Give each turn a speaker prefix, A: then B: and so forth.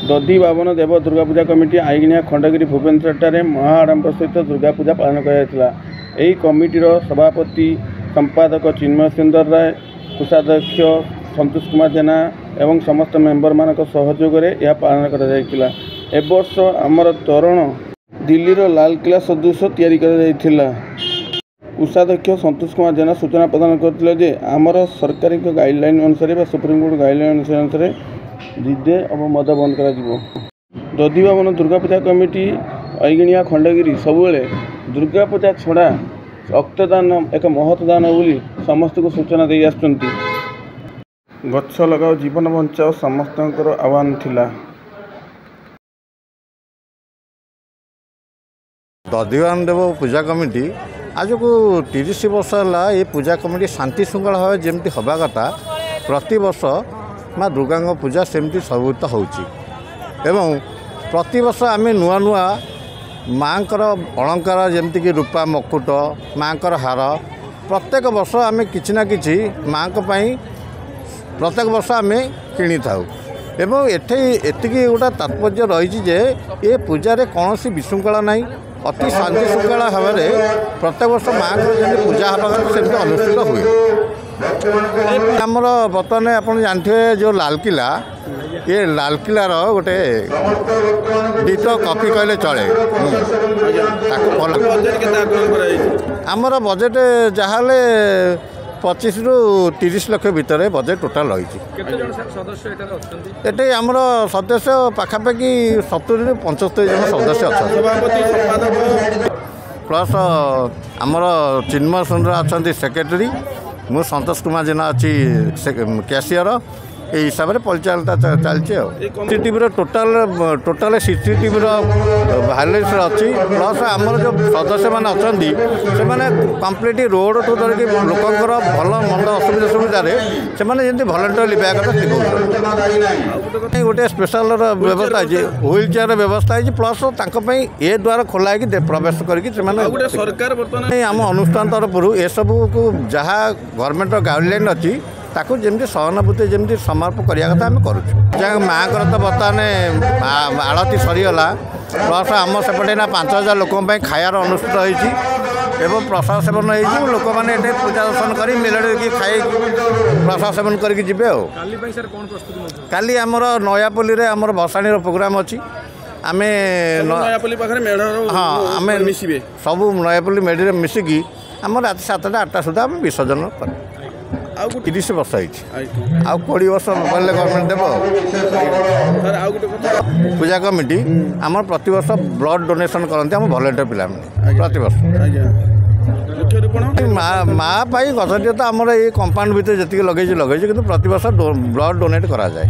A: दधी बावन देव दुर्गा पूजा कमिटी आईगिनिया खंडगिरी भुवनेश्वर महाआडंबर सहित दुर्गा पूजा पालन कर कमिटीर सभापति संपादक चिन्मय सुंदर राय कोषाध्यक्ष संतोष कुमार जेना एवं समस्त मेंबर मान सहयोग यह पालन कर वर्ष आमर तोरण दिल्लीर लालकिला सदृश या कोषाध्यक्ष संतोष कुमार जेना सूचना प्रदान करते आमर सरकारी गाइडलाइन अनुसार सुप्रीमकोर्ट गाइडलाइन अनुसार डीजे और मद बंद कर दधी बावन दुर्गा पूजा कमिटी ऐगिणिया खंडगिरी सबुले दुर्गा पूजा छड़ा रक्तदान एक महत्दान बोली समस्त को सूचना दे आसुचंती। गछ लगाओ जीवन बचाओ समस्त आह्वान थिला।
B: दधी बावन देव पूजा कमिटी आज को 30 वर्ष है ये पूजा कमिटी शांति श्रृंखला भाव जमी हवा कथा प्रति वर्ष माँ दुर्गा पूजा सेमती सर्वोत्त होची एवं प्रति वर्ष आम नुआ नुआ माँ अलंकार जमीक रूपा मकुट माँ हार प्रत्येक वर्ष आम कि माँ प्रत्येक वर्ष आम किणी था एवं एति गोटा तात्पर्य रही ये पूजार कौन विशृंखला ना अति शांति श्रृंखला भाव में प्रत्येक वर्ष माँ जमी पूजा हवा सेमती अनुष्ठित हुए। आमर बर्तमान आप जानते जो लालकिला ये लालकिलार गोटे डिटो कॉपी कहले चले आमर बजेट जहाँ 25 ରୁ 30 लाख भितर बजेट टोटाल रही ये आमर सदस्य पाखापाखि 70 ରୁ 75 जन सदस्य अच्छा प्लस आमर चिन्मय सुंदर अच्छा सेक्रेटरी मु संतोष कुमार जेना अच्छी कैशियर ये हिसाब से परिचालना चलती सीसीटीवी टोटाल सीसीटीवी भाइलेंस अच्छी प्लस आमर जो सदस्य मैंने अच्छा से कम्प्लीट रोड टू धरिकी लोकंर भल मंद असुविधा सुविधार से भलेंटियर लिखा कथा गोटे स्पेशल व्यवस्था है व्हील चेयर व्यवस्था है प्लस ए द्वारा खोला है प्रवेश करके आम अनुष्ठान तरफ ये सब को जहाँ गवर्नमेंट गाइडलाइन अच्छी ताकू जमी सहानुभूति जमी समर्पण करने कथा आम करूँ माँ तो बर्तमान आड़ती सरीगला प्लस आम सेपटे ना 5000 लोक खायार अनुष्ठित होती एवं प्रसाद सेवन हो लोक मैंने पूजा दर्शन कर मेलड़ी खाई प्रसाद सेवन करके जी काली आमर नयापल्ली आमर भसाणी प्रोग्राम अच्छी आम हाँ आम सब नयापल्ली मेढ़ी मिसिकी आम रात 7टा 8टा सुधा आम विसर्जन कर 30 वर्ष आउ 20 वर्ष बोले गवर्नमेंट देव पूजा कमिटी आम प्रति वर्ष ब्लड डोनेशन करते आम भलेंटियर पिला प्रति वर्ष माँ पाई गछटी तो आमर ये कंपाउंड भर जी लगे कि प्रति वर्ष ब्लड डोनेट करा जाए।